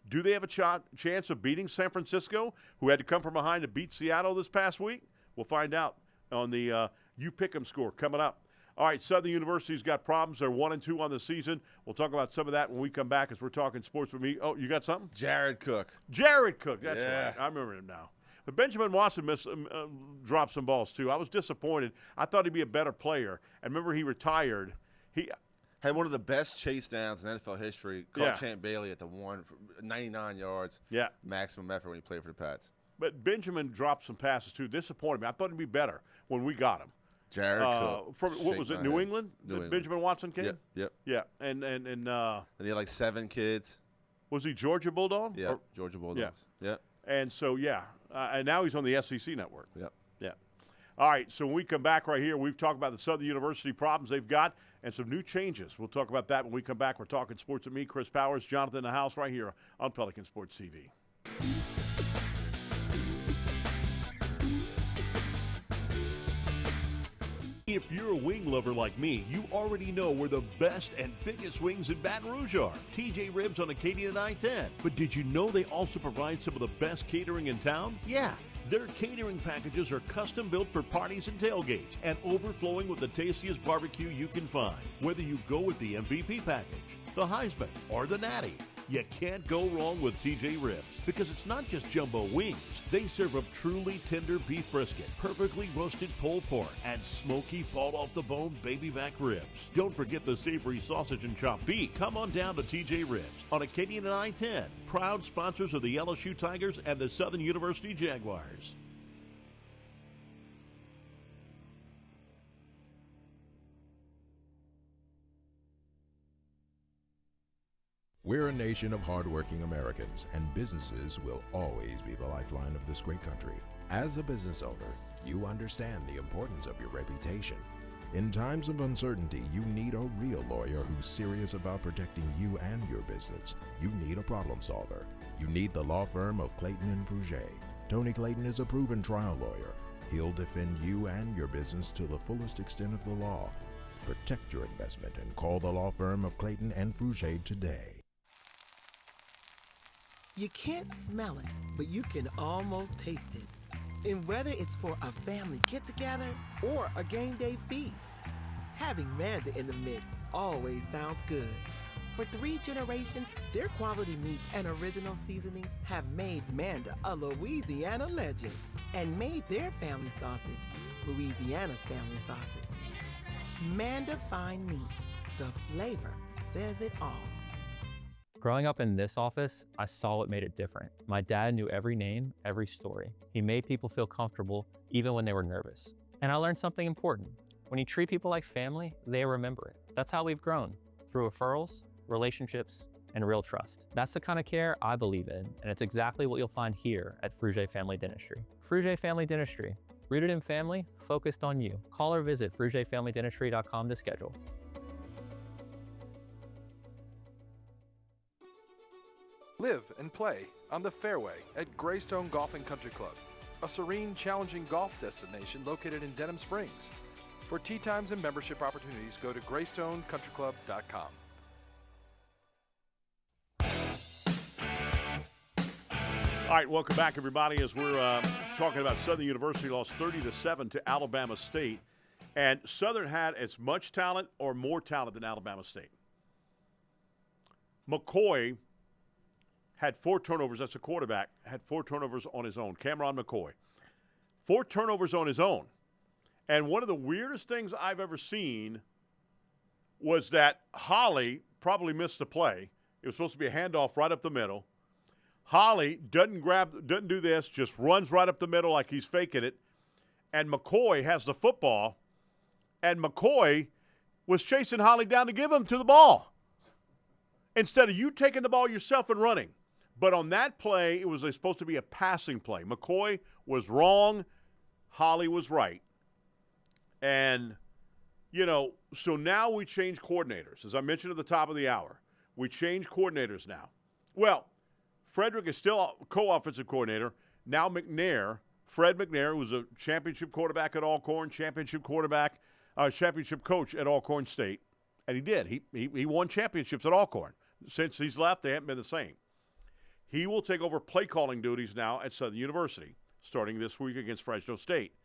do they have a chance of beating San Francisco, who had to come from behind to beat Seattle this past week? We'll find out on the You Pick 'em score coming up. All right, Southern University's got problems. They're 1-2 on the season. We'll talk about some of that when we come back as we're talking sports with me. Oh, you got something? Jared Cook, that's right. I remember him now. But Benjamin Watson dropped some balls, too. I was disappointed. I thought he'd be a better player. And remember, he retired. He had one of the best chase downs in NFL history. Caught Champ Bailey at the 99 yards. Yeah. Maximum effort when he played for the Pats. But Benjamin dropped some passes, too. Disappointed me. I thought he'd be better when we got him. Jared Cook. From, what was it, New England? Benjamin Watson came? Yep. Yeah. And he had like 7 kids. Was he Georgia Bulldog? Yeah, Georgia Bulldogs. Yeah. And so, and now he's on the SEC network. Yep. Yeah. All right, so when we come back right here, we've talked about the Southern University problems they've got and some new changes. We'll talk about that when we come back. We're talking sports with me, Chris Powers, Jonathan in the house right here on Pelican Sports TV. If you're a wing lover like me, you already know where the best and biggest wings in Baton Rouge are. TJ Ribs on Acadian and I-10. But did you know they also provide some of the best catering in town? Yeah. Their catering packages are custom built for parties and tailgates and overflowing with the tastiest barbecue you can find. Whether you go with the MVP package, the Heisman, or the Natty, you can't go wrong with TJ Ribs because it's not just jumbo wings. They serve up truly tender beef brisket, perfectly roasted pulled pork, and smoky fall-off-the-bone baby back ribs. Don't forget the savory sausage and chopped beef. Come on down to TJ Ribs on Acadian and I-10, proud sponsors of the LSU Tigers and the Southern University Jaguars. We're a nation of hardworking Americans, and businesses will always be the lifeline of this great country. As a business owner, you understand the importance of your reputation. In times of uncertainty, you need a real lawyer who's serious about protecting you and your business. You need a problem solver. You need the law firm of Clayton and Fouget. Tony Clayton is a proven trial lawyer. He'll defend you and your business to the fullest extent of the law. Protect your investment and call the law firm of Clayton and Fouget today. You can't smell it, but you can almost taste it. And whether it's for a family get-together or a game day feast, having Manda in the mix always sounds good. For 3 generations, their quality meats and original seasonings have made Manda a Louisiana legend and made their family sausage Louisiana's family sausage. Manda Fine Meats, the flavor says it all. Growing up in this office, I saw what made it different. My dad knew every name, every story. He made people feel comfortable even when they were nervous. And I learned something important. When you treat people like family, they remember it. That's how we've grown, through referrals, relationships, and real trust. That's the kind of care I believe in, and it's exactly what you'll find here at Fouget Family Dentistry. Fouget Family Dentistry, rooted in family, focused on you. Call or visit FougetFamilyDentistry.com to schedule. Live and play on the fairway at Greystone Golf and Country Club, a serene, challenging golf destination located in Denham Springs. For tee times and membership opportunities, go to GreystoneCountryClub.com. All right, welcome back, everybody, as we're talking about Southern University lost 30-7 to Alabama State. And Southern had as much talent or more talent than Alabama State. McCoy had 4 turnovers. That's a quarterback. Had 4 turnovers on his own. Cameron McCoy. 4 turnovers on his own. And one of the weirdest things I've ever seen was that Holly probably missed a play. It was supposed to be a handoff right up the middle. Holly doesn't do this, just runs right up the middle like he's faking it. And McCoy has the football. And McCoy was chasing Holly down to give him to the ball, instead of you taking the ball yourself and running. But on that play, it was supposed to be a passing play. McCoy was wrong. Holly was right. And, so now we change coordinators. As I mentioned at the top of the hour, we change coordinators now. Well, Frederick is still co-offensive coordinator. Now Fred McNair, who was a championship quarterback at Alcorn, championship coach at Alcorn State. And he did. He won championships at Alcorn. Since he's left, they haven't been the same. He will take over play calling duties now at Southern University, starting this week against Fresno State.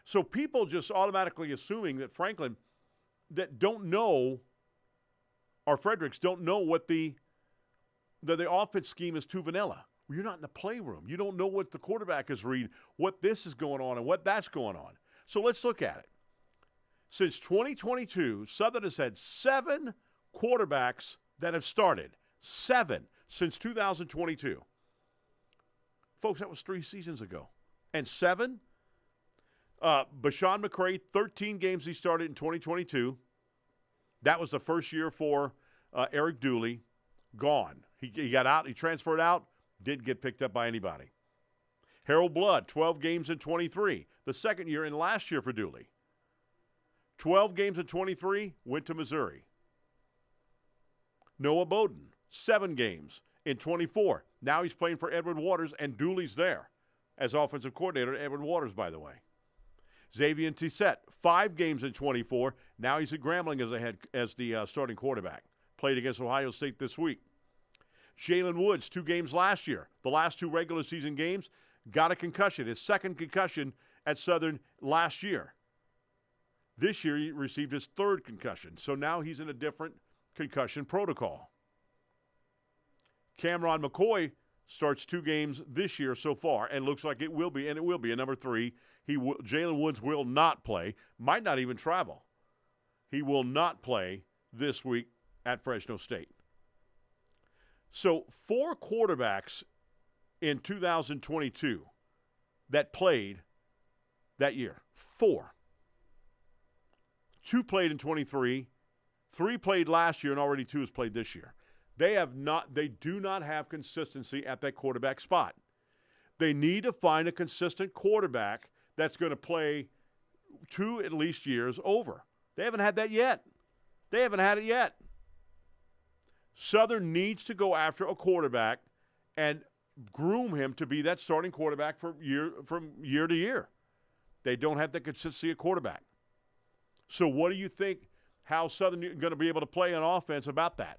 So people just automatically assuming that Franklin that don't know, or Fredericks don't know what the offense scheme is too vanilla. Well, you're not in the playroom. You don't know what the quarterback is reading, what this is going on and what that's going on. So let's look at it. Since 2022, Southern has had 7 quarterbacks that have started. 7 since 2022. Folks, that was 3 seasons ago. And 7, Bashawn McCray, 13 games he started in 2022. That was the first year for Eric Dooley. Gone. He got out. He transferred out. Didn't get picked up by anybody. Harold Blood, 12 games in 23. The second year and last year for Dooley. 12 games in 23, went to Missouri. Noah Bowden, 7 games in 24. Now he's playing for Edward Waters, and Dooley's there as offensive coordinator. Edward Waters, by the way. Xavier Sept, 5 games in 24. Now he's at Grambling as the starting quarterback. Played against Ohio State this week. Jalen Woods, 2 games last year. The last 2 regular season games, got a concussion. His second concussion at Southern last year. This year he received his 3rd concussion. So now he's in a different concussion protocol. Cameron McCoy starts 2 games this year so far, and looks like it will be a number 3. Jalen Woods will not play, might not even travel. He will not play this week at Fresno State. So 4 quarterbacks in 2022 that played that year. 4. 2 played in 23. 3 played last year, and already 2 has played this year. They do not have consistency at that quarterback spot. They need to find a consistent quarterback that's going to play 2 at least years over. They haven't had that yet. They haven't had it yet. Southern needs to go after a quarterback and groom him to be that starting quarterback from year to year. They don't have the consistency of quarterback. So what do you think, how Southern is going to be able to play on offense about that?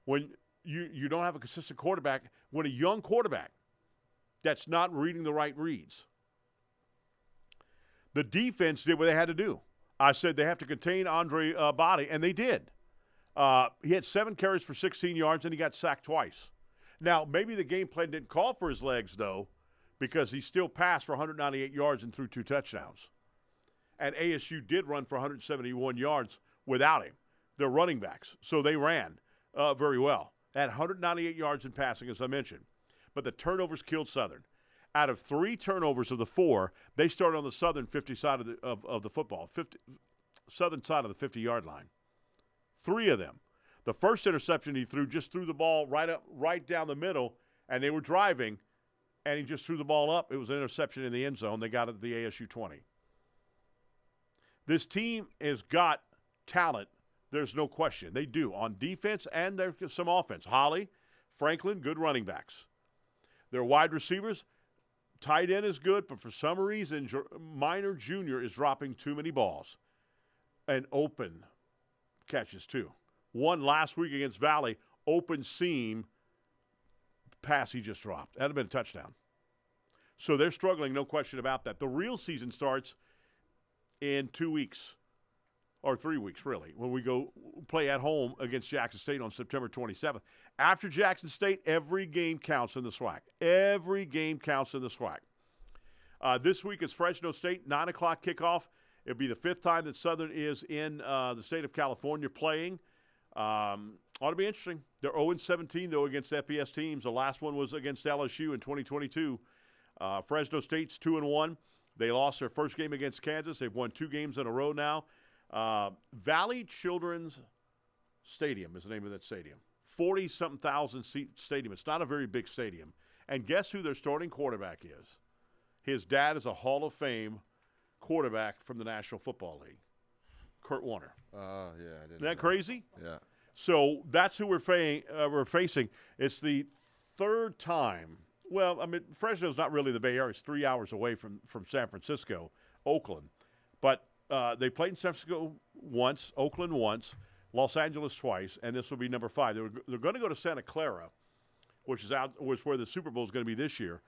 When you don't have a consistent quarterback, when a young quarterback that's not reading the right reads. The defense did what they had to do. I said they have to contain Andre Body, and they did. He had 7 carries for 16 yards, and he got sacked twice. Now, maybe the game plan didn't call for his legs, though, because he still passed for 198 yards and threw 2 touchdowns. And ASU did run for 171 yards without him. They're running backs, so they ran very well. At 198 yards in passing, as I mentioned. But the turnovers killed Southern. Out of 3 turnovers of the 4, they started on the Southern 50 side of the football, Southern side of the 50-yard line. 3 of them. The first interception he threw the ball right down the middle, and they were driving, and he just threw the ball up. It was an interception in the end zone. They got it at the ASU 20. This team has got talent. There's no question. They do on defense, and there's some offense. Holly, Franklin, good running backs. Their wide receivers, tight end is good, but for some reason, Minor Jr. is dropping too many balls. And open catches, too. One last week against Valley, open seam pass he just dropped. That would have been a touchdown. So they're struggling, no question about that. The real season starts in 2 weeks, or 3 weeks, really, when we go play at home against Jackson State on September 27th. After Jackson State, every game counts in the SWAC. Every game counts in the SWAC. This week is Fresno State, 9 o'clock kickoff. It'll be the 5th time that Southern is in the state of California playing. Ought to be interesting. They're 0-17, though, against FBS teams. The last one was against LSU in 2022. Fresno State's 2-1. They lost their first game against Kansas. They've won 2 games in a row now. Valley Children's Stadium is the name of that stadium. 40-something thousand seat stadium. It's not a very big stadium. And guess who their starting quarterback is? His dad is a Hall of Fame quarterback from the National Football League, Kurt Warner. Yeah, I didn't. Isn't that crazy? Yeah. So that's who we're facing. It's the 3rd time. Well, I mean, Fresno's not really the Bay Area. It's 3 hours away from San Francisco, Oakland. But they played in San Francisco once, Oakland once, Los Angeles twice, and this will be number 5. They're going to go to Santa Clara, which is where the Super Bowl is going to be this year,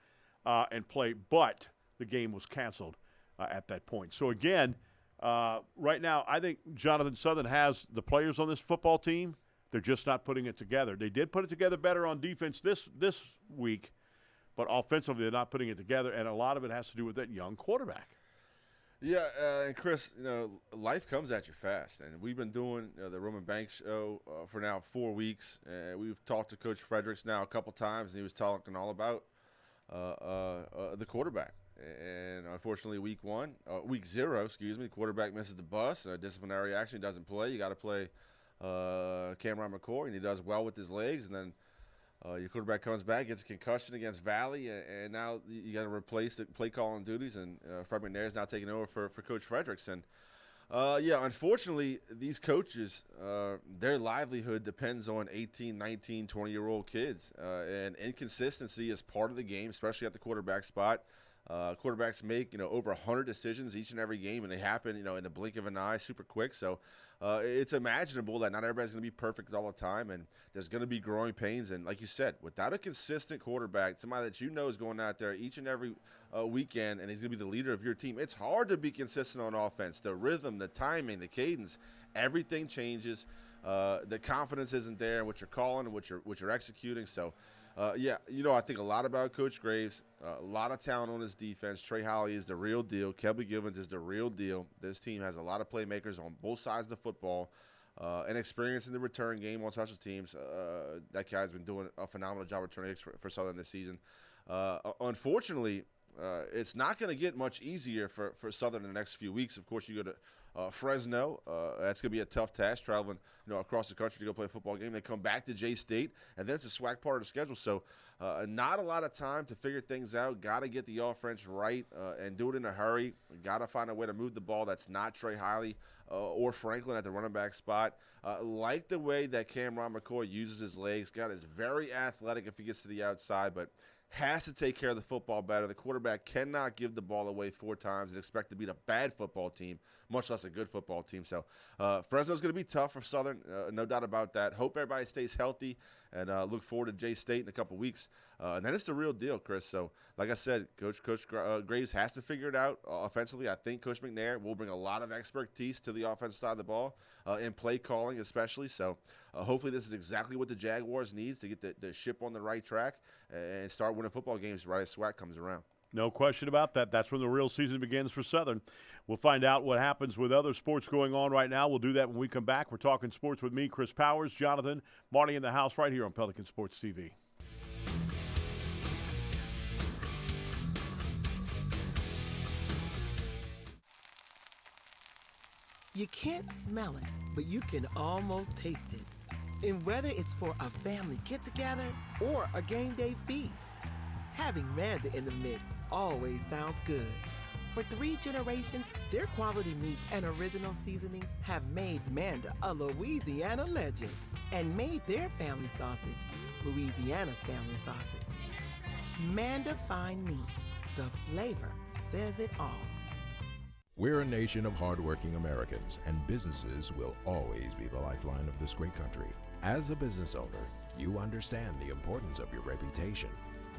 and play. But the game was canceled at that point. So, again, right now, I think Jonathan Southern has the players on this football team. They're just not putting it together. They did put it together better on defense this week, but offensively they're not putting it together, and a lot of it has to do with that young quarterback. Yeah, and Chris, life comes at you fast, and we've been doing the Roman Banks show for now 4 weeks, and we've talked to Coach Fredericks now a couple times, and he was talking all about the quarterback. And unfortunately, week 0, the quarterback misses the bus. Disciplinary action, he doesn't play. You got to play Cameron McCoy, and he does well with his legs, and then your quarterback comes back, gets a concussion against Valley, and now you got to replace the play calling duties, and Fred McNair is now taking over for Coach Fredericks. And unfortunately, these coaches, their livelihood depends on 18, 19, 20-year-old kids, and inconsistency is part of the game, especially at the quarterback spot. Quarterbacks make, over 100 decisions each and every game, and they happen, in the blink of an eye, super quick. So it's imaginable that not everybody's going to be perfect all the time, and there's going to be growing pains. And like you said, without a consistent quarterback, somebody that is going out there each and every weekend, and he's going to be the leader of your team, it's hard to be consistent on offense. The rhythm, the timing, the cadence, everything changes. The confidence isn't there in what you're calling and what you're executing. So, I think a lot about Coach Graves, a lot of talent on his defense. Trey Holly is the real deal. Kelby Givens is the real deal. This team has a lot of playmakers on both sides of the football, and experience in the return game on special teams. That guy's been doing a phenomenal job returning for Southern this season. Unfortunately, it's not going to get much easier for Southern in the next few weeks. Of course, you go to Fresno. That's going to be a tough task, traveling across the country to go play a football game. They come back to J-State, and then it's a SWAC part of the schedule. So not a lot of time to figure things out. Got to get the offense right and do it in a hurry. Got to find a way to move the ball that's not Trey Hiley or Franklin at the running back spot. Like the way that Cameron McCoy uses his legs. God is very athletic if he gets to the outside, but has to take care of the football better. The quarterback cannot give the ball away 4 times and expect to beat a bad football team, much less a good football team. So Fresno's going to be tough for Southern, no doubt about that. Hope everybody stays healthy, and look forward to J-State in a couple weeks. And then it's the real deal, Chris. So, like I said, Coach Graves has to figure it out offensively. I think Coach McNair will bring a lot of expertise to the offensive side of the ball, in play calling especially. So hopefully this is exactly what the Jaguars needs to get the ship on the right track and start winning football games right as SWAC comes around. No question about that. That's when the real season begins for Southern. We'll find out what happens with other sports going on right now. We'll do that when we come back. We're talking sports with me, Chris Powers, Jonathan, Marty in the house right here on Pelican Sports TV. You can't smell it, but you can almost taste it. And whether it's for a family get-together or a game day feast, having Manda in the mix always sounds good. For 3 generations, their quality meats and original seasonings have made Manda a Louisiana legend and made their family sausage Louisiana's family sausage. Manda Fine Meats, the flavor says it all. We're a nation of hardworking Americans, and businesses will always be the lifeline of this great country. As a business owner, you understand the importance of your reputation.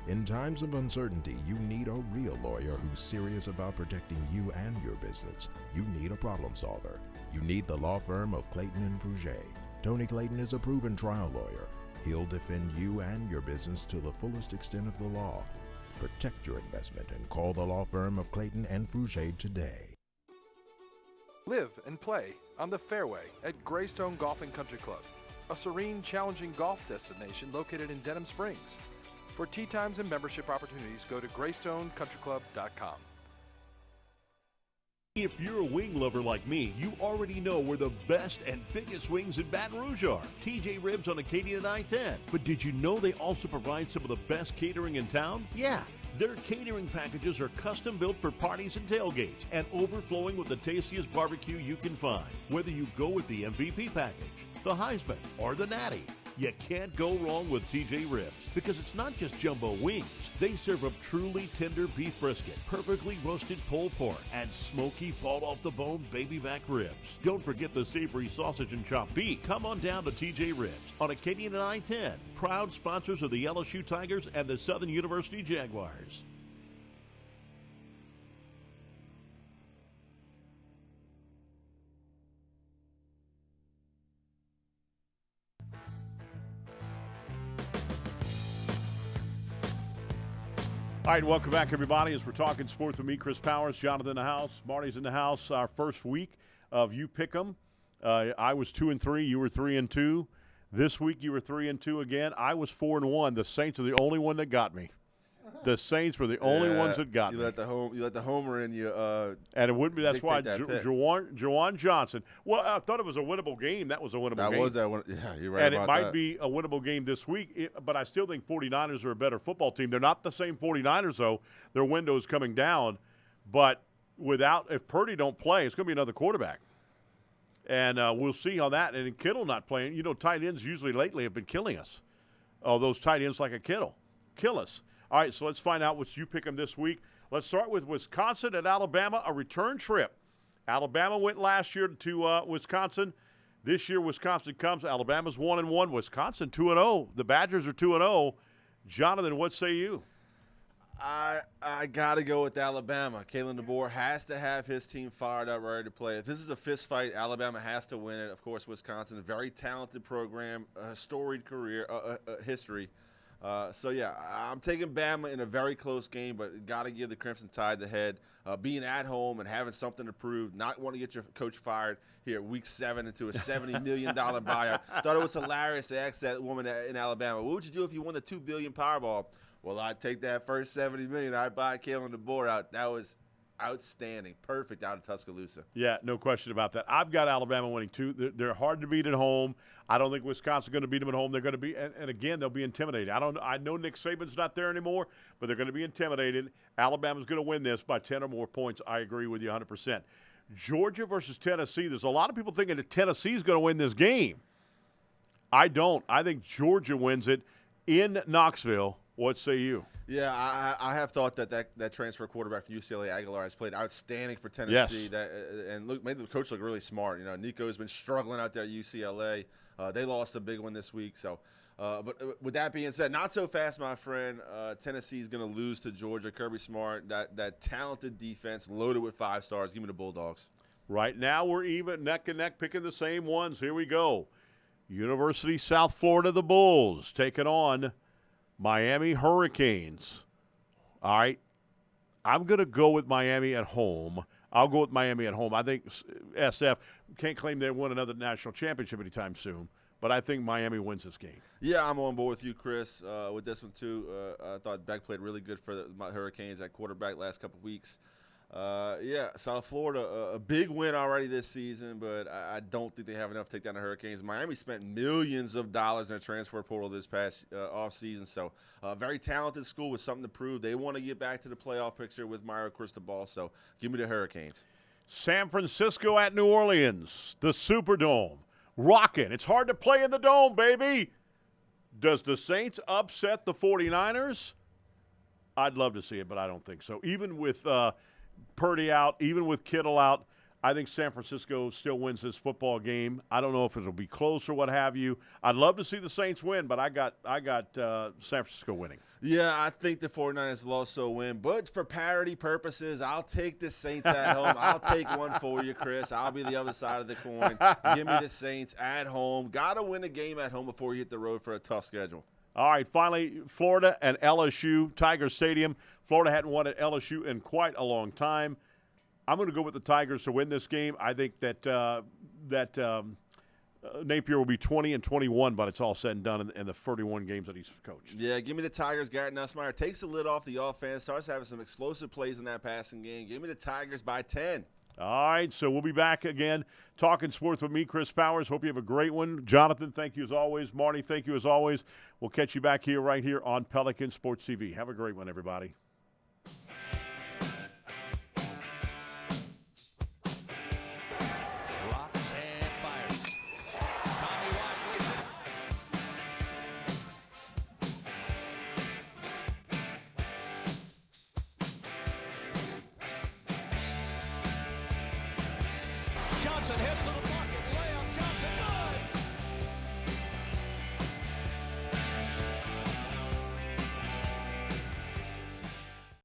In times of uncertainty, you need a real lawyer who's serious about protecting you and your business. You need a problem solver. You need the law firm of Clayton and Fouget. Tony Clayton is a proven trial lawyer. He'll defend you and your business to the fullest extent of the law. Protect your investment and call the law firm of Clayton and Fouget today. Live and play on the fairway at Greystone Golf and Country Club, a serene, challenging golf destination located in Denham Springs. For tee times and membership opportunities, go to GreystoneCountryClub.com. If you're a wing lover like me, you already know where the best and biggest wings in Baton Rouge are. TJ Ribs on Acadian and I-10. But did you know they also provide some of the best catering in town? Yeah. Their catering packages are custom built for parties and tailgates and overflowing with the tastiest barbecue you can find. Whether you go with the MVP package, the Heisman, or the Natty, you can't go wrong with TJ Ribs because it's not just jumbo wings. They serve up truly tender beef brisket, perfectly roasted pulled pork, and smoky fall off the bone baby back ribs. Don't forget the savory sausage and chopped beef. Come on down to TJ Ribs on Acadian and I-10, proud sponsors of the LSU Tigers and the Southern University Jaguars. All right, welcome back, everybody, as we're talking sports with me, Chris Powers, Jonathan in the house, Marty's in the house. Our first week of You Pick 'em. I was 2-3, you were 3-2. This week you were 3-2 again. I was 4-1. The Saints are the only one that got me. The Saints were the only ones that got me. You let the homer in you. And it wouldn't be. That's why Jawan Johnson. Well, I thought it was a winnable game. That was a winnable game. That was that one. Yeah, you're right. And about it might that. be a winnable game this week. But I still think 49ers are a better football team. They're not the same 49ers though. Their window is coming down. But if Purdy don't play, it's going to be another quarterback. And we'll see how that. And Kittle not playing. Tight ends usually lately have been killing us. Oh, those tight ends like a Kittle kill us. All right, so let's find out what you pick them this week. Let's start with Wisconsin at Alabama, a return trip. Alabama went last year to Wisconsin. This year, Wisconsin comes. Alabama's 1-1. Wisconsin 2-0. The Badgers are 2-0. Jonathan, what say you? I got to go with Alabama. Kalen DeBoer has to have his team fired up, ready to play. If this is a fist fight, Alabama has to win it. Of course, Wisconsin, a very talented program, a storied career, history. So, yeah, I'm taking Bama in a very close game, but got to give the Crimson Tide the head. Being at home and having something to prove, not wanting to get your coach fired here week 7 into a $70 million buyout. Thought it was hilarious to ask that woman in Alabama, what would you do if you won the $2 billion Powerball? Well, I'd take that first $70 million. I'd buy Kalen DeBoer out. That was outstanding. Perfect out of Tuscaloosa. Yeah, no question about that. I've got Alabama winning, too. They're hard to beat at home. I don't think Wisconsin's going to beat them at home. They're going to be, and again, they'll be intimidated. I know Nick Saban's not there anymore, but they're going to be intimidated. Alabama's going to win this by 10 or more points. I agree with you 100%. Georgia versus Tennessee. There's a lot of people thinking that Tennessee's going to win this game. I don't. I think Georgia wins it in Knoxville. What say you? Yeah, I have thought that transfer quarterback from UCLA, Aguilar, has played outstanding for Tennessee. Yes. And made the coach look really smart. You know, Nico's been struggling out there at UCLA. They lost a big one this week. So, but with that being said, not so fast, my friend. Tennessee's going to lose to Georgia. Kirby Smart, that talented defense, loaded with 5 stars. Give me the Bulldogs. Right now we're even neck and neck, picking the same ones. Here we go. University South Florida, the Bulls taking on Miami Hurricanes. All right. I'm going to go with Miami at home. I'll go with Miami at home. I think SF can't claim they won another national championship anytime soon, but I think Miami wins this game. Yeah, I'm on board with you, Chris, with this one too. I thought Beck played really good for my Hurricanes at quarterback last couple of weeks. Yeah, South Florida, a big win already this season, but I don't think they have enough to take down the Hurricanes. Miami spent millions of dollars in a transfer portal this past offseason, so very talented school with something to prove. They want to get back to the playoff picture with Mario Cristobal, so give me the Hurricanes. San Francisco at New Orleans, the Superdome, rocking. It's hard to play in the Dome, baby. Does the Saints upset the 49ers? I'd love to see it, but I don't think so. Even with Purdy out, even with Kittle out, I think San Francisco still wins this football game. I don't know if it'll be close or what have you. I'd love to see the Saints win, but I got San Francisco winning. Yeah, I think the 49ers will also win, but for parity purposes, I'll take the Saints at home. I'll take one for you, Chris. I'll be the other side of the coin. Give me the Saints at home. Got to win a game at home before you hit the road for a tough schedule. All right, finally, Florida and LSU, Tiger Stadium. Florida hadn't won at LSU in quite a long time. I'm going to go with the Tigers to win this game. I think that Napier will be 20-21, but it's all said and done in the 31 games that he's coached. Yeah, give me the Tigers. Garrett Nussmeier takes the lid off the offense, starts having some explosive plays in that passing game. Give me the Tigers by 10. All right, so we'll be back again talking sports with me, Chris Powers. Hope you have a great one. Jonathan, thank you as always. Marty, thank you as always. We'll catch you back here right here on Pelican Sports TV. Have a great one, everybody. Rocks and fires. Tommy White with it. Johnson heads to the ball.